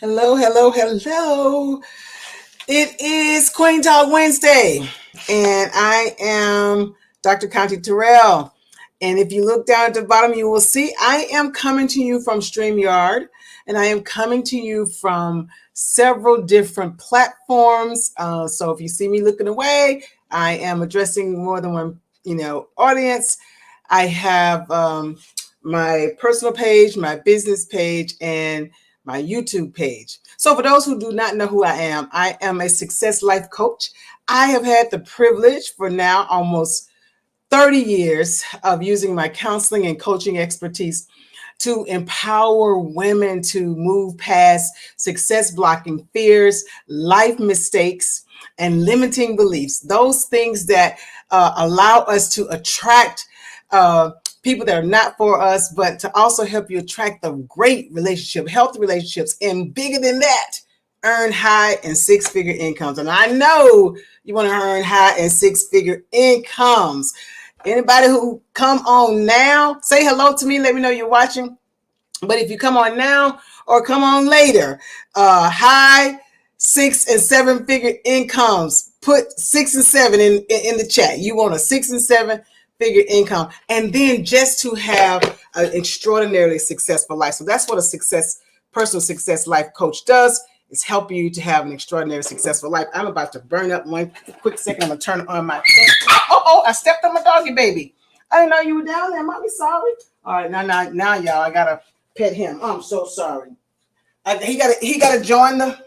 Hello, hello, hello. It is Queen Talk Wednesday, and I am Dr. Conti Terrell. And if you look down at the bottom, you will see I am coming to you from StreamYard, and I am coming to you from several different platforms. So if you see me looking away, I am addressing more than one, audience. I have my personal page, my business page, and my YouTube page. So for those who do not know who I am a success life coach. I have had the privilege for now almost 30 years of using my counseling and coaching expertise to empower women to move past success blocking fears, life mistakes, and limiting beliefs. Those things that allow us to attract people that are not for us, but to also help you attract the great relationship, healthy relationships, and bigger than that, earn high and six-figure incomes. And I know you want to earn high and six-figure incomes. Anybody who come on now, say hello to me. Let me know you're watching. But if you come on now or come on later, high six and seven figure incomes, put 6 and 7 in the chat. You want a 6 and 7 figure income, and then just to have an extraordinarily successful life. So that's what a personal success life coach does, is help you to have an extraordinary successful life. I'm about to burn up one quick second. I'm gonna turn on my thing. Oh, I stepped on my doggy baby. I didn't know you were down there. Mommy, sorry. All right, now, y'all, I gotta pet him. Oh, I'm so sorry. He gotta join the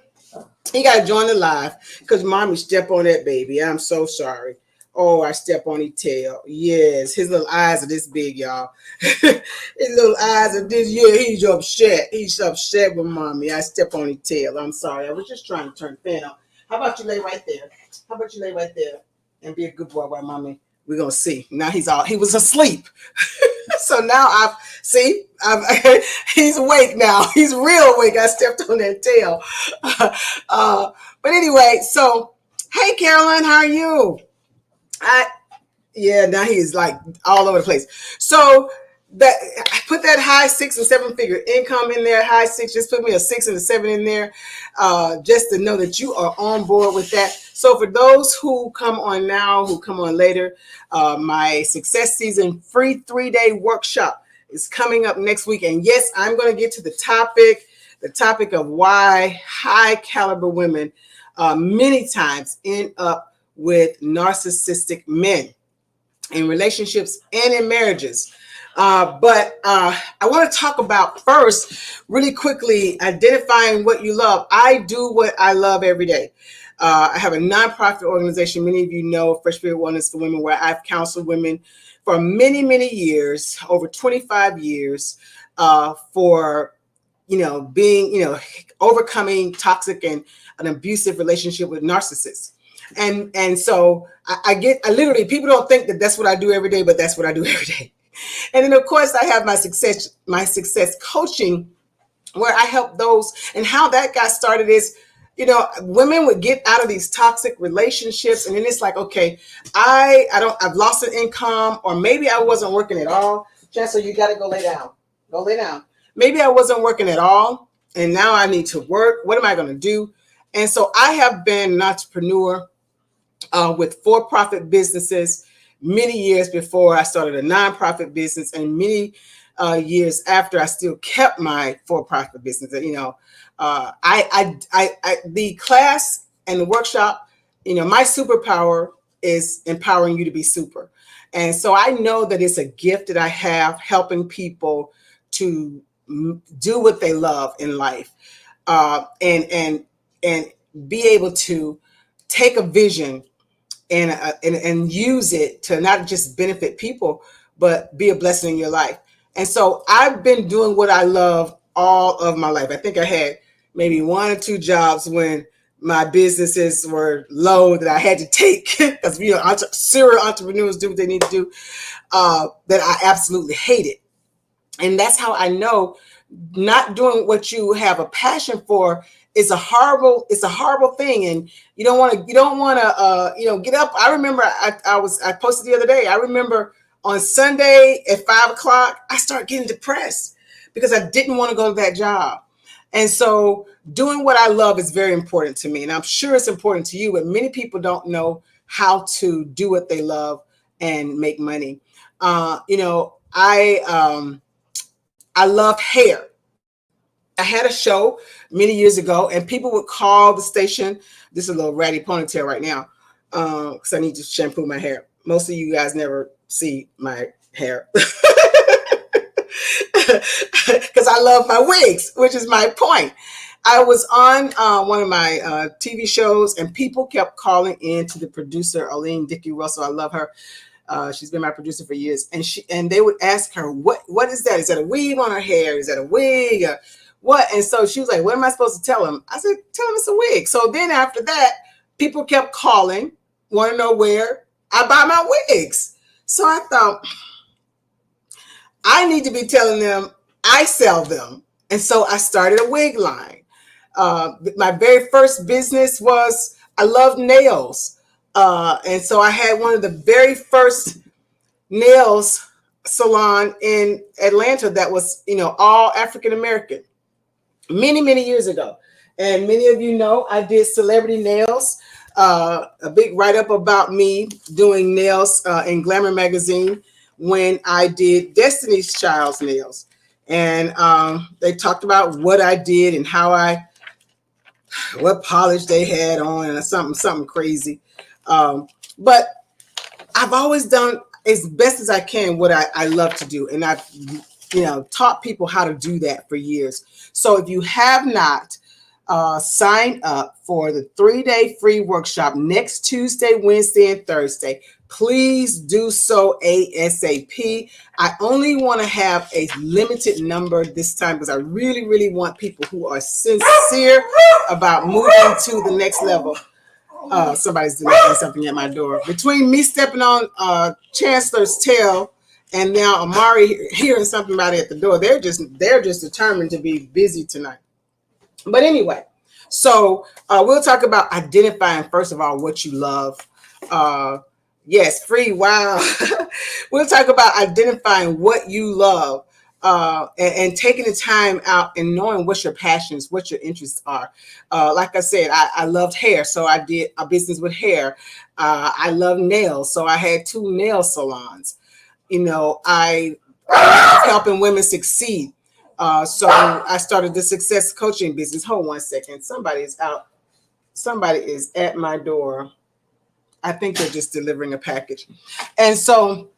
live because mommy stepped on that baby. I'm so sorry. Oh, I step on his tail. Yes, his little eyes are this big, y'all. His little eyes are this. Yeah, he's upset. He's upset with mommy. I step on his tail. I'm sorry. I was just trying to turn the fan on. How about you lay right there? How about you lay right there and be a good boy while mommy? We're gonna see. Now he was asleep. So now he's awake now. He's real awake. I stepped on that tail. But anyway, so hey Carolyn, how are you? Now he is like all over the place. So that I put that high 6 and 7 figure income in there. High six, just put me a 6 and a 7 in there, just to know that you are on board with that. So for those who come on now, who come on later, my Success Season free 3-day workshop is coming up next week. And yes, I'm going to get to the topic of why high caliber women many times end up with narcissistic men in relationships and in marriages. But I want to talk about first, really quickly, identifying what you love. I do what I love every day. I have a nonprofit organization. Many of you know, Fresh Spirit Wellness for Women, where I've counseled women for many, many years, over 25 years, for being, overcoming toxic and an abusive relationship with narcissists. And so I literally, people don't think that that's what I do every day, but that's what I do every day. And then of course I have my success coaching, where I help those. And how that got started is, women would get out of these toxic relationships, and then it's like, okay, I've lost an income, or maybe I wasn't working at all. Chancellor, you got to go lay down. Go lay down. Maybe I wasn't working at all, and now I need to work. What am I going to do? And so I have been an entrepreneur with for-profit businesses many years before I started a nonprofit business, and many years after I still kept my for-profit business. The class and the workshop, my superpower is empowering you to be super. And so I know that it's a gift that I have, helping people to do what they love in life, and be able to take a vision and use it to not just benefit people, but be a blessing in your life. And so I've been doing what I love all of my life. I think I had maybe 1 or 2 jobs when my businesses were low that I had to take, because serial entrepreneurs do what they need to do, that I absolutely hated. And that's how I know not doing what you have a passion for is a horrible thing. And you don't want to get up. I remember I posted the other day. I remember on Sunday at 5 o'clock, I started getting depressed because I didn't want to go to that job. And so doing what I love is very important to me. And I'm sure it's important to you, but many people don't know how to do what they love and make money. I love hair. I had a show many years ago, and people would call the station. This is a little ratty ponytail right now because I need to shampoo my hair. Most of you guys never see my hair because I love my wigs, which is my point. I was on one of my TV shows, and people kept calling in to the producer, Aline Dickey Russell. I love her. She's been my producer for years, and they would ask her, "What is that? Is that a weave on her hair? Is that a wig? What?" And so she was like, "What am I supposed to tell him?" I said, "Tell him it's a wig." So then after that, people kept calling, want to know where I buy my wigs. So I thought, I need to be telling them I sell them. And so I started a wig line. My very first business was, I love nails. And so I had one of the very first nails salon in Atlanta that was, all African American many, many years ago. And many of you know I did celebrity nails, a big write-up about me doing nails in Glamour magazine when I did Destiny's Child's nails. And they talked about what I did and what polish they had on and something crazy. But I've always done as best as I can what I love to do. And I've, taught people how to do that for years. So if you have not signed up for the 3-day free workshop next Tuesday, Wednesday, and Thursday, please do so ASAP. I only want to have a limited number this time because I really, really want people who are sincere about moving to the next level. Somebody's doing something at my door. Between me stepping on Chancellor's tail and now Amari hearing something about it at the door, they're just determined to be busy tonight. But anyway, so we'll talk about identifying, first of all, what you love. Yes, free. Wow. We'll talk about identifying what you love and taking the time out and knowing what your passions, what your interests are. Like I said, I loved hair, so I did a business with hair. I love nails, so I had 2 nail salons. I love helping women succeed. So I started the success coaching business. Hold one second. Somebody is out. Somebody is at my door. I think they're just delivering a package. And so,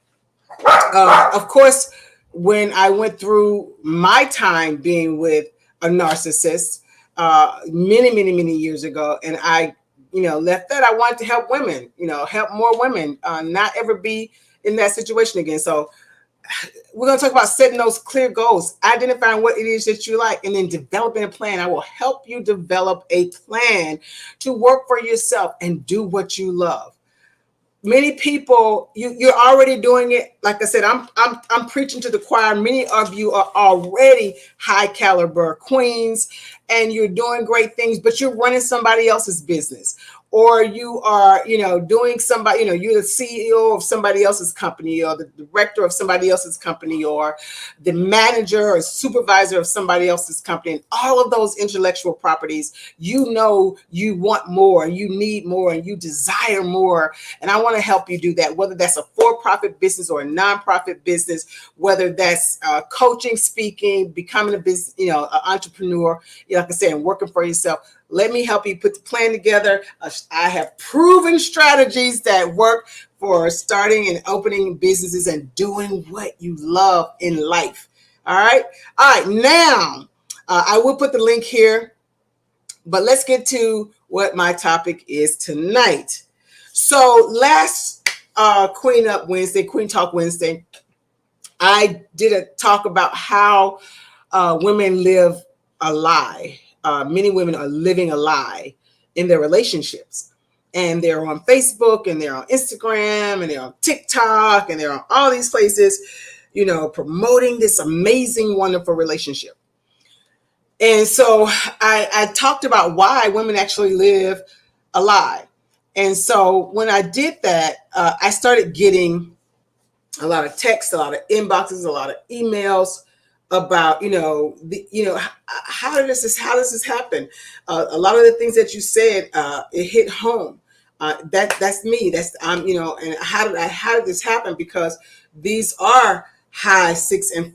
of course, when I went through my time being with a narcissist many, many, many years ago, and I, left that, I wanted to help women, help more women not ever be in that situation again. So we're going to talk about setting those clear goals, identifying what it is that you like, and then developing a plan. I will help you develop a plan to work for yourself and do what you love. Many people, you're already doing it. Like I said, I'm preaching to the choir. Many of you are already high caliber queens and you're doing great things, but you're running somebody else's business. Or you are, doing somebody, you're the CEO of somebody else's company or the director of somebody else's company or the manager or supervisor of somebody else's company. And all of those intellectual properties, you want more, you need more, and you desire more. And I want to help you do that, whether that's a for-profit business or a nonprofit business, whether that's coaching, speaking, becoming a business, an entrepreneur, like I said, and working for yourself. Let me help you put the plan together. I have proven strategies that work for starting and opening businesses and doing what you love in life. All right. Now, I will put the link here, but let's get to what my topic is tonight. So last Queen Talk Wednesday, I did a talk about how women live a lie. Many women are living a lie in their relationships, and they're on Facebook and they're on Instagram and they're on TikTok and they're on all these places, promoting this amazing, wonderful relationship. And so I talked about why women actually live a lie. And so when I did that, I started getting a lot of texts, a lot of inboxes, a lot of emails about how does this happen. A lot of the things that you said, it hit home. That's me. That's and how did this happen? Because these are high six and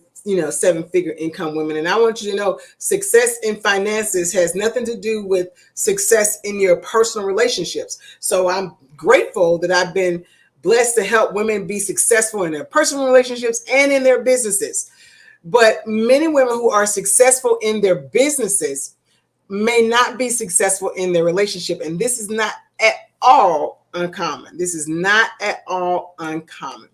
seven figure income women, and I want you to know success in finances has nothing to do with success in your personal relationships. So I'm grateful that I've been blessed to help women be successful in their personal relationships and in their businesses. But many women who are successful in their businesses may not be successful in their relationship. And this is not at all uncommon. This is not at all uncommon.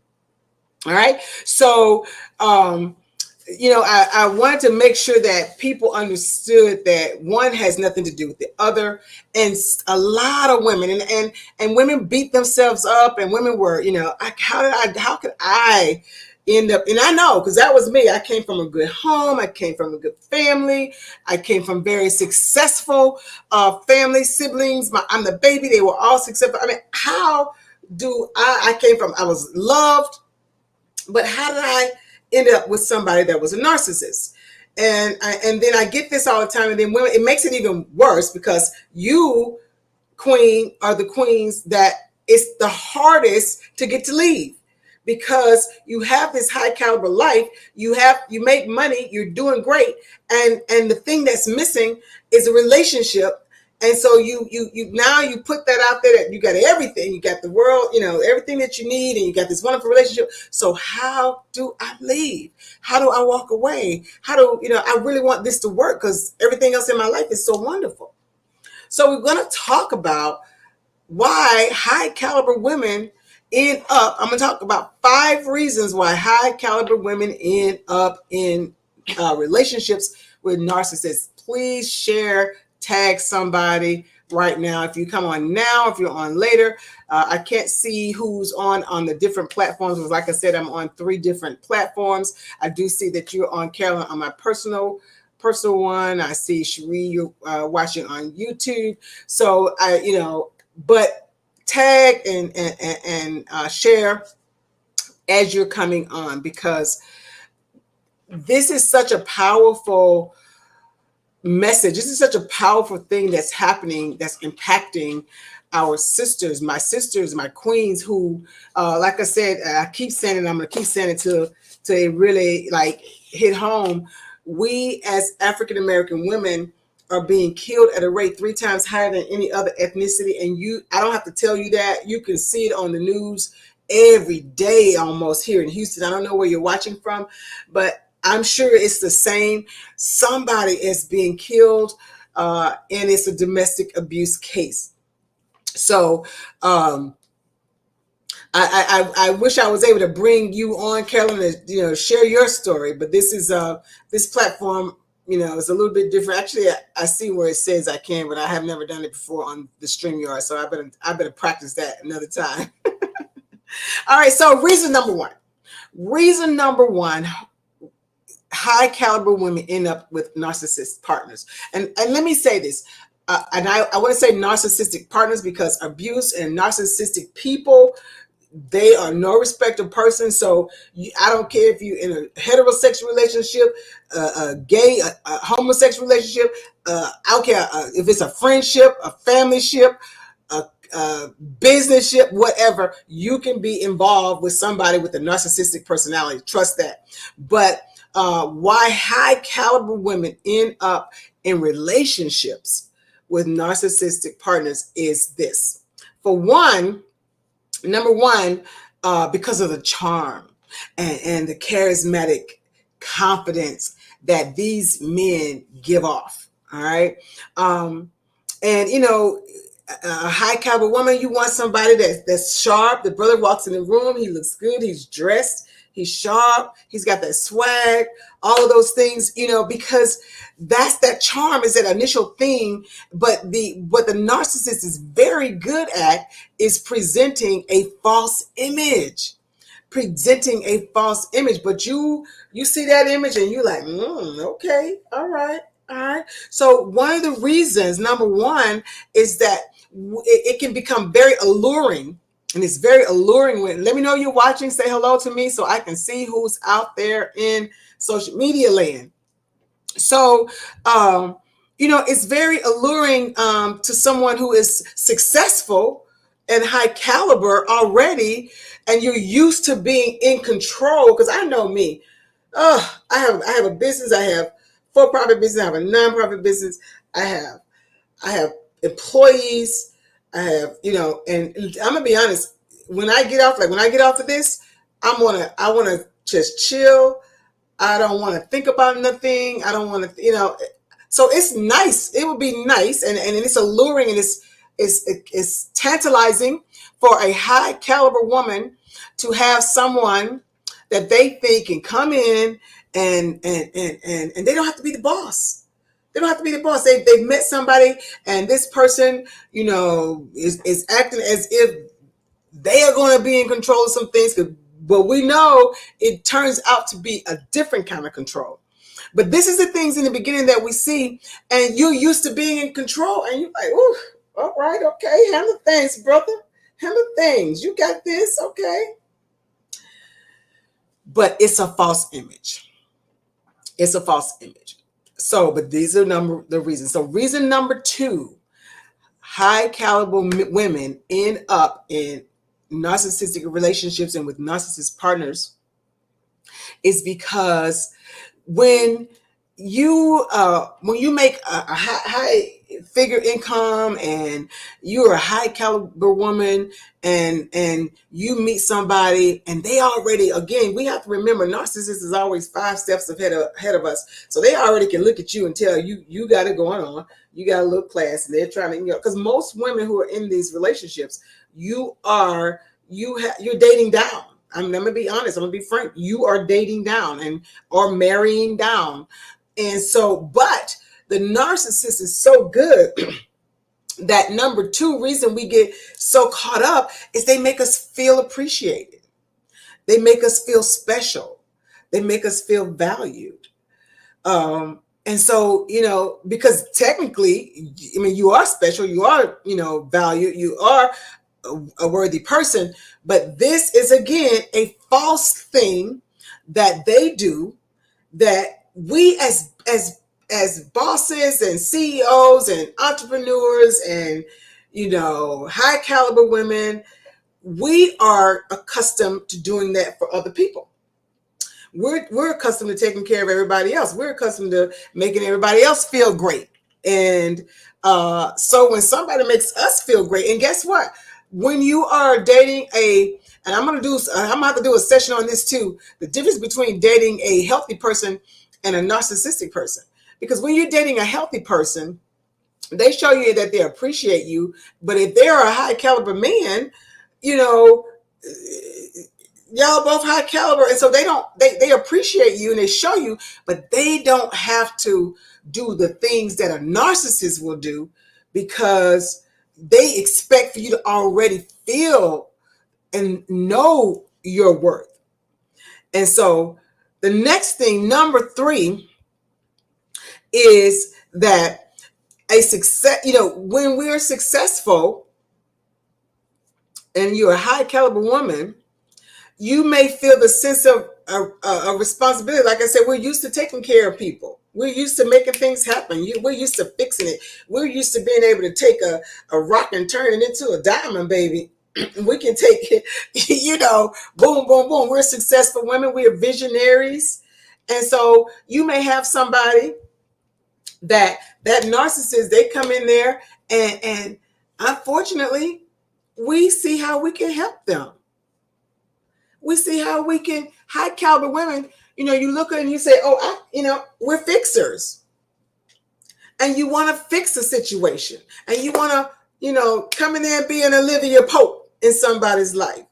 All right. So, I wanted to make sure that people understood that one has nothing to do with the other. And a lot of women and women beat themselves up, and women were, how could I end up, and I know, because that was me. I came from a good home. I came from a good family. I came from very successful family, siblings. I'm the baby. They were all successful. I mean, how do I was loved, but how did I end up with somebody that was a narcissist? And then I get this all the time. And then women, it makes it even worse because you, queen, are the queens that it's the hardest to get to leave, because you have this high caliber life. You make money. You're doing great. And the thing that's missing is a relationship. And so you now you put that out there that you got everything, you got the world, everything that you need, and you got this wonderful relationship. So how do I leave? How do I walk away? How do, I really want this to work because everything else in my life is so wonderful. So we're going to talk about why high caliber women end up. I'm going to talk about 5 reasons why high caliber women end up in relationships with narcissists. Please share, tag somebody right now. If you come on now, if you're on later, I can't see who's on the different platforms. Like I said, I'm on 3 different platforms. I do see that you're on, Carolyn, on my personal one. I see Cherie, you're watching on YouTube. So but tag and share as you're coming on, because this is such a powerful message. This is such a powerful thing that's happening, that's impacting our sisters, my queens, who, like I said, I keep saying it, I'm going to keep saying it till it really hit home. We as African American women are being killed at a rate 3 times higher than any other ethnicity. And I don't have to tell you that. You can see it on the news every day almost here in Houston. I don't know where you're watching from, but I'm sure it's the same. Somebody is being killed, and it's a domestic abuse case. So I wish I was able to bring you on, Carolyn, to share your story. But this is this platform, it's a little bit different. Actually, I see where it says I can, but I have never done it before on the StreamYard. So I better practice that another time. All right. So reason number one, high caliber women end up with narcissist partners. And let me say this, and I want to say narcissistic partners, because abuse and narcissistic people, they are no respect of person. So I don't care if you're in a heterosexual relationship, a gay, a homosexual relationship. I don't care if it's a friendship, a family ship, a business ship, whatever. You can be involved with somebody with a narcissistic personality. Trust that. But why high caliber women end up in relationships with narcissistic partners is this. For one, number one, because of the charm and the charismatic confidence that these men give off. All right. And a high caliber woman, you want somebody that's sharp. The brother walks in the room, he looks good, he's dressed, he's sharp, he's got that swag, all of those things, because that charm is that initial thing. But what the narcissist is very good at is presenting a false image. But you see that image and you're like, okay, all right. So one of the reasons, number one, is that it can become very alluring. And it's very alluring when, let me know you're watching, say hello to me so I can see who's out there in social media land. So, it's very alluring to someone who is successful and high caliber already, and you're used to being in control. Because I know me, I have a business, I have for-profit business, I have a non-profit business, I have I have employees, I have and I'm gonna be honest. When I get off of this, I wanna just chill. I don't want to think about nothing. I don't want to, So it's nice. It would be nice, and it's alluring, and it's tantalizing for a high caliber woman to have someone that they think can come in and they don't have to be the boss. They don't have to be the boss. They've met somebody, and this person, is acting as if they are going to be in control of some things, but we know it turns out to be a different kind of control. But this is the things in the beginning that we see, and you're used to being in control, and you're like, "Oh, all right, okay, handle things, brother, handle things. You got this, okay." But it's a false image. It's a false image. So, but these are the reasons. So, reason number 2: high caliber women end up in narcissistic relationships and with narcissist partners is because when you make a high figure income and you're a high caliber woman, and you meet somebody and they already, again, we have to remember narcissists is always 5 steps ahead of us, so they already can look at you and tell you got it going on, you got a little class, and they're trying to, because most women who are in these relationships, you're dating down. I'm gonna be honest, I'm gonna be frank, you are dating down and or marrying down. And so, but the narcissist is so good that number 2 reason we get so caught up is they make us feel appreciated. They make us feel special. They make us feel valued. And so, because technically, I mean, you are special, you are, valued, you are a worthy person, but this is again a false thing that they do, that we as bosses and CEOs and entrepreneurs and high caliber women, we are accustomed to doing that for other people. We're accustomed to taking care of everybody else. We're accustomed to making everybody else feel great. And so when somebody makes us feel great, and guess what? When you are dating and I'm gonna have to do a session on this too, the difference between dating a healthy person and a narcissistic person. Because when you're dating a healthy person, they show you that they appreciate you. But if they're a high caliber man, y'all both high caliber, and so they appreciate you and they show you, but they don't have to do the things that a narcissist will do, because they expect for you to already feel and know your worth. And so the next thing, number 3, is that a success, when we're successful and you're a high caliber woman, you may feel the sense of a responsibility. Like I said, we're used to taking care of people. We're used to making things happen. We're used to fixing it. We're used to being able to take a rock and turn it into a diamond, baby. We can take it, boom, boom, boom. We're successful women. We are visionaries. And so you may have somebody that narcissist, they come in there and unfortunately, we see how we can help them. We see how we can, high caliber women, you look at it and you say, oh, we're fixers. And you want to fix a situation. And you want to, come in there and be an Olivia Pope in somebody's life.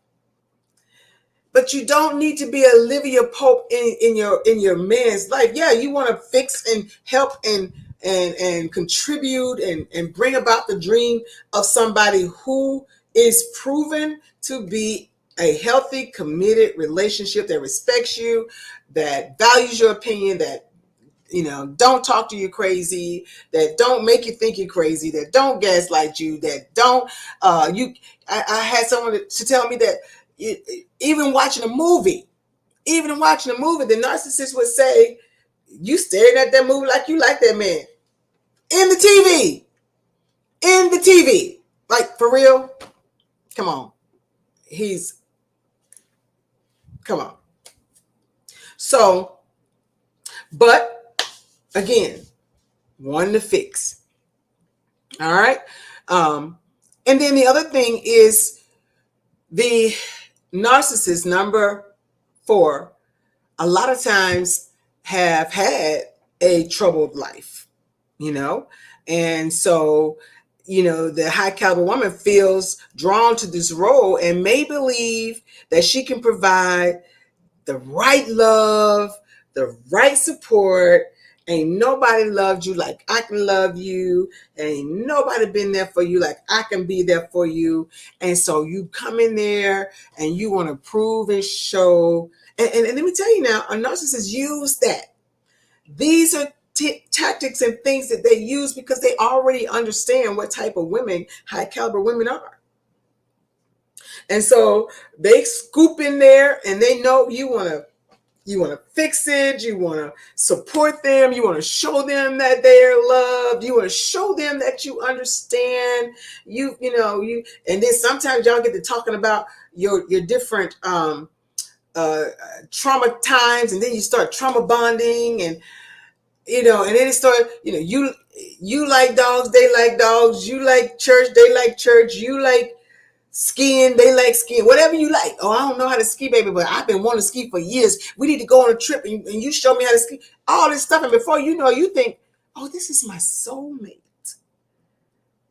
But you don't need to be Olivia Pope in your man's life. Yeah, you want to fix and help and contribute and bring about the dream of somebody who is proven to be a healthy, committed relationship that respects you, that values your opinion, that don't talk to you crazy, that don't make you think you're crazy, that don't gaslight you, that don't I had someone to tell me that even watching a movie, Even watching a movie, the narcissist would say, you staring at that movie like you like that man. In the TV. In the TV. Like, for real? Come on. Come on. So, but again, one to fix. All right. And then the other thing is the narcissist, number 4, a lot of times have had a troubled life, and so, the high caliber woman feels drawn to this role and may believe that she can provide the right love, the right support. Ain't nobody loved you like I can love you. Ain't nobody been there for you like I can be there for you. And so you come in there and you want to prove and show. And let me tell you now, a narcissist use that. These are tactics and things that they use because they already understand what type of women high caliber women are. And so they scoop in there and they know you want to fix it. You want to support them. You want to show them that they're loved. You want to show them that you understand. And then sometimes y'all get to talking about your different trauma times, and then you start trauma bonding, and and then it started. You like dogs, they like dogs. You like church, they like church. You like skiing, they like skiing, whatever you like. Oh, I don't know how to ski, baby, but I've been wanting to ski for years. We need to go on a trip and you show me how to ski. All this stuff. And before you know, you think, oh, this is my soulmate.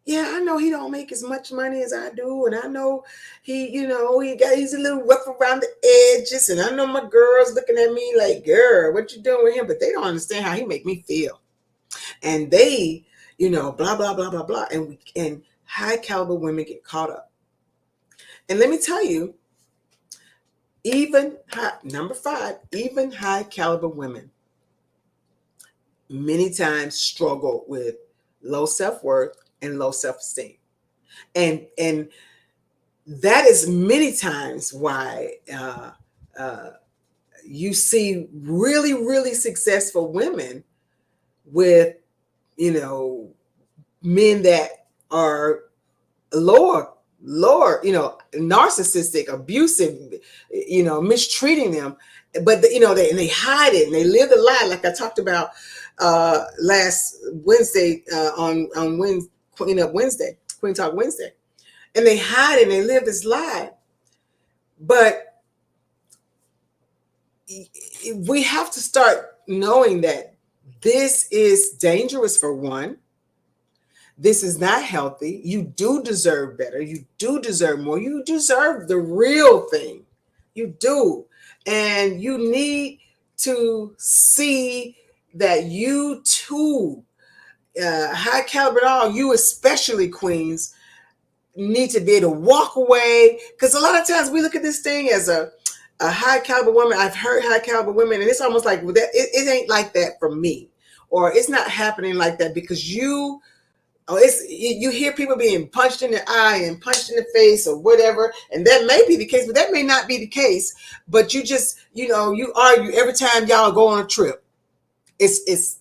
Yeah, I know he don't make as much money as I do. And I know he's a little rough around the edges. And I know my girl's looking at me like, girl, what you doing with him? But they don't understand how he make me feel. And they, blah, blah, blah, blah, blah. And high caliber women get caught up. And let me tell you, number 5, even high caliber women many times struggle with low self-worth and low self-esteem. And that is many times why you see really, really successful women with, men that are lower, narcissistic, abusive, mistreating them. But, they hide it and they live the lie, like I talked about last Wednesday on Queen Talk Wednesday. And they hide it and they live this lie. But we have to start knowing that this is dangerous, for one. This is not healthy. You do deserve better. You do deserve more. You deserve the real thing. You do. And you need to see that you too, high caliber at all, you especially, queens, need to be able to walk away. Because a lot of times we look at this thing as a high caliber woman. I've heard high caliber women, and it's almost like it ain't like that for me. Or it's not happening like that because you hear people being punched in the eye and punched in the face or whatever, and that may be the case, but that may not be the case. But you just, you argue every time y'all go on a trip. It's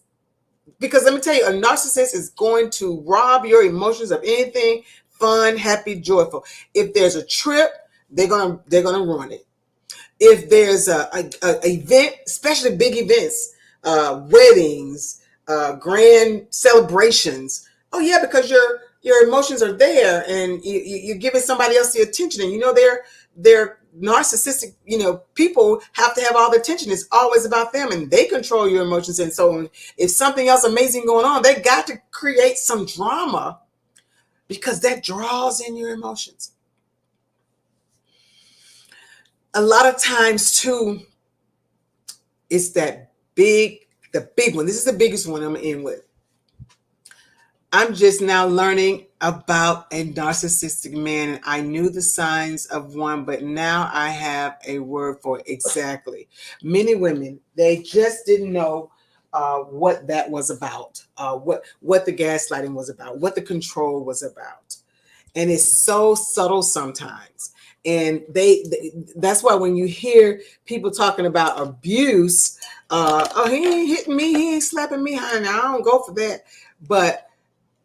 because let me tell you, a narcissist is going to rob your emotions of anything fun, happy, joyful. If there's a trip, they're gonna ruin it. If there's a event, especially big events, weddings, grand celebrations. Oh yeah, because your emotions are there, and you're giving somebody else the attention, and they're narcissistic. People have to have all the attention. It's always about them, and they control your emotions. And so, if something else amazing going on, they got to create some drama because that draws in your emotions. A lot of times too, it's the big one. This is the biggest one I'm in with. I'm just now learning about a narcissistic man, and I knew the signs of one, but now I have a word for it exactly. Many women, they just didn't know what that was about, what the gaslighting was about, what the control was about. And it's so subtle sometimes. And that's why when you hear people talking about abuse, oh, he ain't hitting me, he ain't slapping me, honey, I don't go for that. But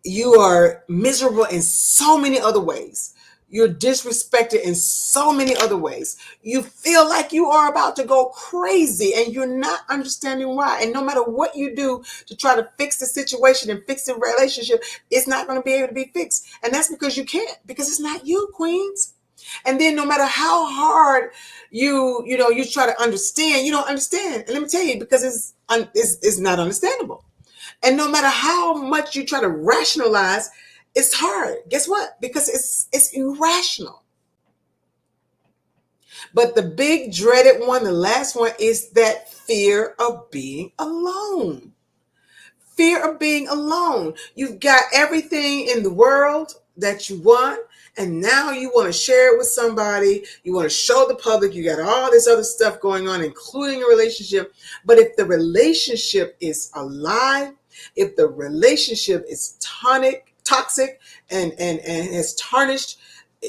you are miserable in so many other ways. You're disrespected in so many other ways. You feel like you are about to go crazy and you're not understanding why. And no matter what you do to try to fix the situation and fix the relationship, it's not going to be able to be fixed. And that's because you can't, because it's not you, queens. And then no matter how hard you try to understand, you don't understand. And let me tell you, because it's not understandable. And no matter how much you try to rationalize, it's hard. Guess what? Because it's irrational. But the big dreaded one, the last one, is that fear of being alone. Fear of being alone. You've got everything in the world that you want, and now you want to share it with somebody. You want to show the public you got all this other stuff going on, including a relationship. But if the relationship is alive, if the relationship is toxic and has tarnished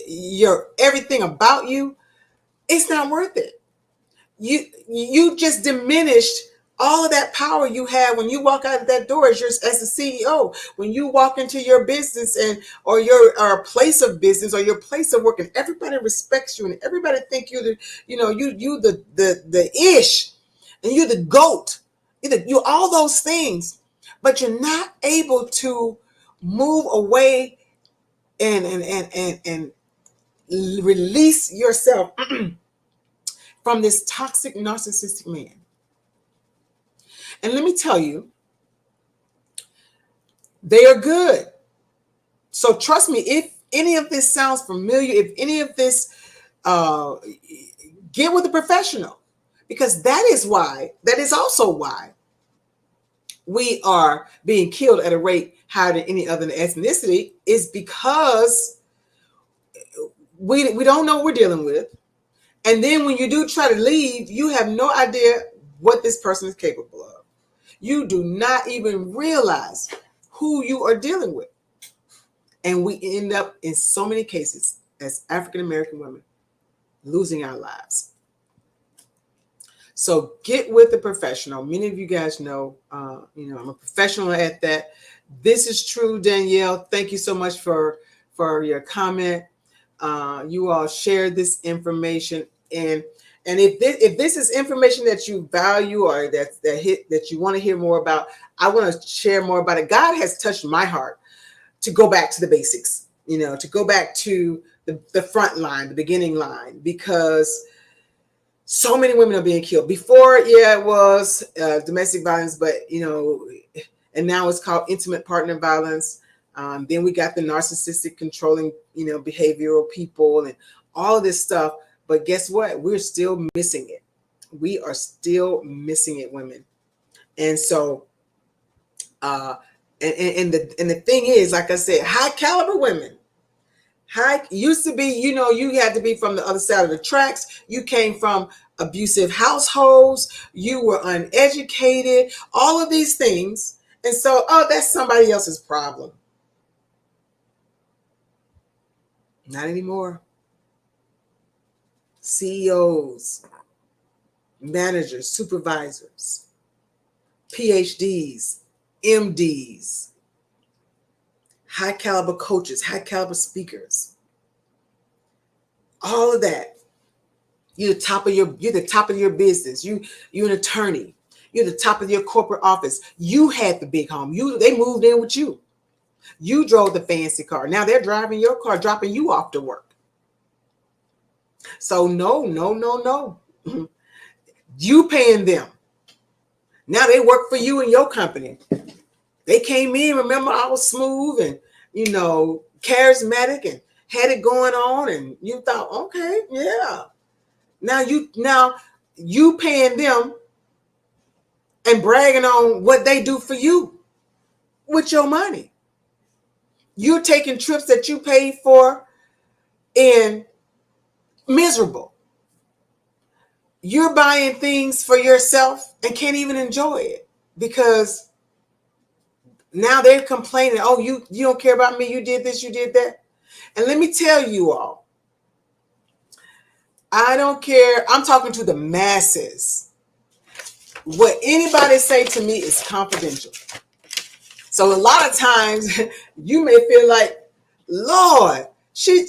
your everything about you, it's not worth it. You just diminished all of that power you have when you walk out of that door as the CEO. When you walk into your business or your place of business or your place of work, and everybody respects you and everybody think you're the ish, and you're the goat. You all those things, but you're not able to move away and release yourself from this toxic narcissistic man. And let me tell you, they are good. So trust me, if any of this sounds familiar, if any of this, get with a professional, because that is also why we are being killed at a rate higher than any other ethnicity, is because we don't know what we're dealing with. And then when you do try to leave, you have no idea what this person is capable of. You do not even realize who you are dealing with. And we end up, in so many cases, as African American women, losing our lives. So get with a professional. Many of you guys know, I'm a professional at that. This is true, Danielle. Thank you so much for your comment. You all share this information, and if this is information that you value or that you want to hear more about, I want to share more about it. God has touched my heart to go back to the basics, to go back to the front line, the beginning line, because so many women are being killed. Before, it was domestic violence, but and now it's called intimate partner violence. Then we got the narcissistic controlling, behavioral people and all of this stuff. But guess what? We're still missing it. We are still missing it, women. And so, and the thing is, like I said, high caliber women. Used to be, you had to be from the other side of the tracks. You came from abusive households. You were uneducated. All of these things. And so, that's somebody else's problem. Not anymore. CEOs, managers, supervisors, PhDs, MDs, high caliber coaches, high caliber speakers, all of that. You're the top of your business. You're an attorney. You're the top of your corporate office. You had the big home. They moved in with you. You drove the fancy car. Now they're driving your car, dropping you off to work. So no. You paying them. Now they work for you in your company. They came in, remember, I was smooth and, charismatic and had it going on. And you thought, okay, yeah. Now you paying them and bragging on what they do for you with your money. You're taking trips that you paid for and miserable. You're buying things for yourself and can't even enjoy it because now they're complaining, oh, you don't care about me. You did this, you did that. And let me tell you all, I don't care. I'm talking to the masses. What anybody say to me is confidential. So a lot of times you may feel like, Lord, she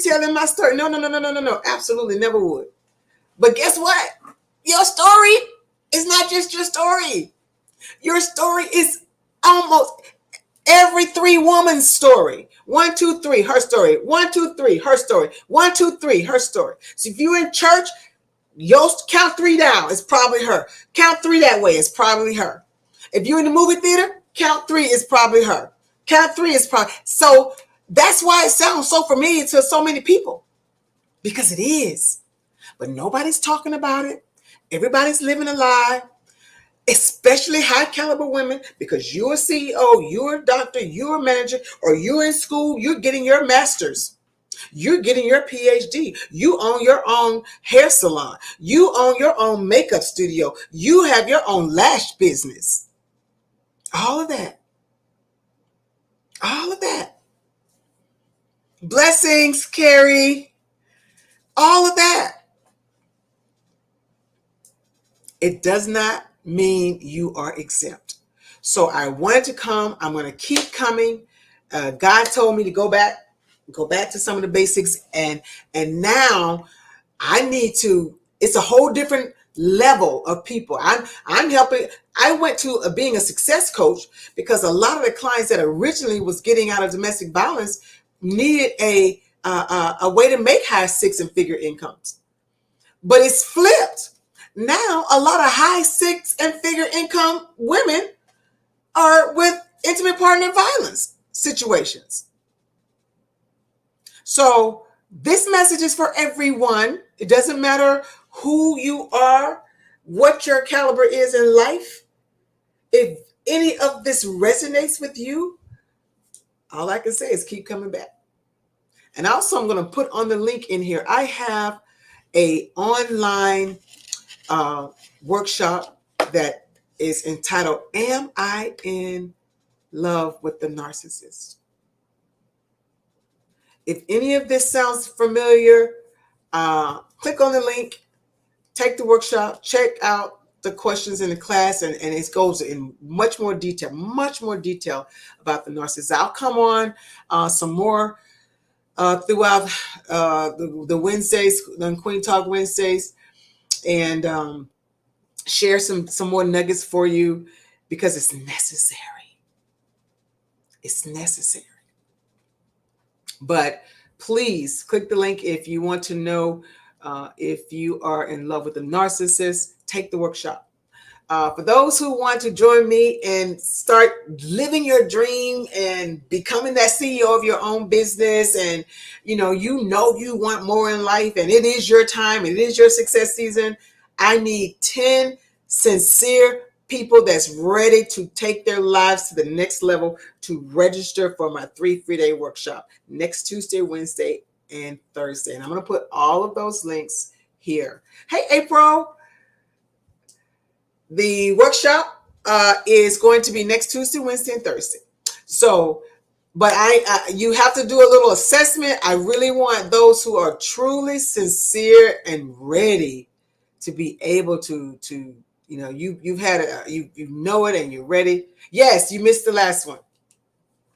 telling my story. No, no, no, no, no, no, no. Absolutely never would. But guess what? Your story is not just your story. Your story is almost every three woman's story. 1, 2, 3, her story. 1, 2, 3, her story. 1, 2, 3, her story. So if you're in church, your count 3 down, it's probably her. Count 3 that way, it's probably her. If you're in the movie theater, count 3 is probably her. Count 3 is probably. So that's why it sounds so familiar to so many people. Because it is. But nobody's talking about it. Everybody's living a lie, especially high caliber women, because you're a CEO, you're a doctor, you're a manager, or you're in school, you're getting your master's. You're getting your PhD. You own your own hair salon. You own your own makeup studio. You have your own lash business. All of that. All of that. Blessings, Carrie. All of that. It does not mean you are exempt. So I wanted to come. I'm going to keep coming. God told me to go back to some of the basics, and now I need to. It's a whole different level of people. I'm helping. I went to being a success coach because a lot of the clients that originally was getting out of domestic violence needed a way to make high 6-figure incomes, but it's flipped. Now a lot of high 6-figure income women are with intimate partner violence situations. So this message is for everyone. It doesn't matter who you are, what your caliber is in life. If any of this resonates with you, all I can say is keep coming back. And also I'm going to put on the link in here. I have a online workshop that is entitled, Am I in Love with the Narcissist? If any of this sounds familiar, click on the link, take the workshop, check out the questions in the class, and it goes in much more detail about the narcissist. I'll come on some more throughout the Wednesdays, the Queen Talk Wednesdays, and share some more nuggets for you because it's necessary. It's necessary. But please click the link if you want to know if you are in love with a narcissist. Take the workshop. For those who want to join me and start living your dream and becoming that CEO of your own business, and you want more in life, and it is your time, it is your success season, I need 10 sincere people that's ready to take their lives to the next level to register for my 3 free-day workshop next Tuesday, Wednesday, and Thursday. And I'm going to put all of those links here. Hey, April. The workshop is going to be next Tuesday, Wednesday, and Thursday. So, but you have to do a little assessment. I really want those who are truly sincere and ready to be able to you've had it, you know it, and you're ready. Yes, you missed the last one.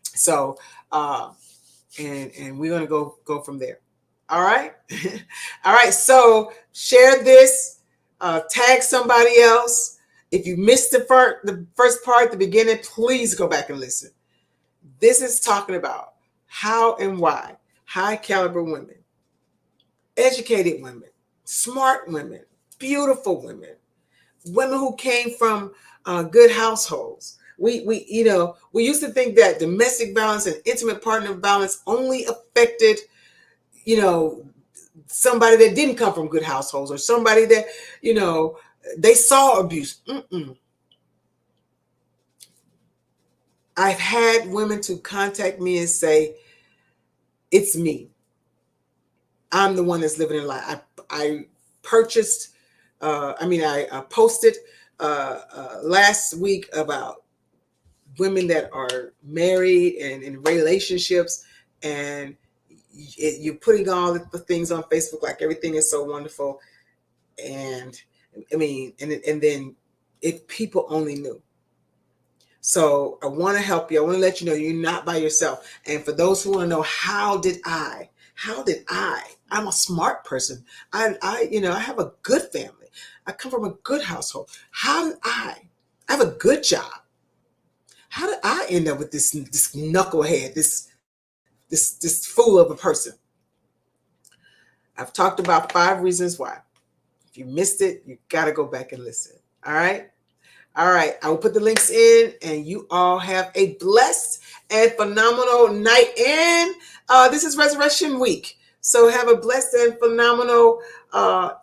So, and we're gonna go from there. All right, all right. So share this, tag somebody else. If you missed the first part at the beginning, please go back and listen. This is talking about how and why high caliber women, educated women, smart women, beautiful women who came from good households. We used to think that domestic violence and intimate partner violence only affected, somebody that didn't come from good households, or somebody that, they saw abuse. I've had women to contact me and say, it's me. I'm the one that's living in a lie. I purchased, I posted last week about women that are married and in relationships, and you're putting all the things on Facebook like everything is so wonderful. And I mean, and then if people only knew. So I want to help you. I want to let you know you're not by yourself. And for those who want to know, how did I? I'm a smart person. I have a good family. I come from a good household. How did I have a good job. How did I end up with this knucklehead, this fool of a person? I've talked about 5 reasons why. If you missed it, you got to go back and listen. All right? All right. I will put the links in, and you all have a blessed and phenomenal night. And this is Resurrection Week. So have a blessed and phenomenal a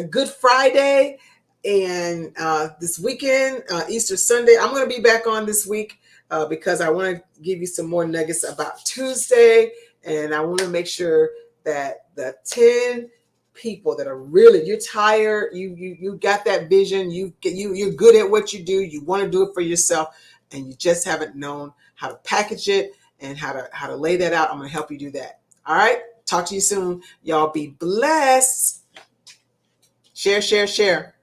Good Friday. And this weekend, Easter Sunday, I'm going to be back on this week because I want to give you some more nuggets about Tuesday. And I want to make sure that the 10 people that are really, you're tired, you got that vision, you're good at what you do, you want to do it for yourself, and you just haven't known how to package it and how to lay that out. I'm going to help you do that. All right. Talk to you soon. Y'all be blessed. Share, share, share.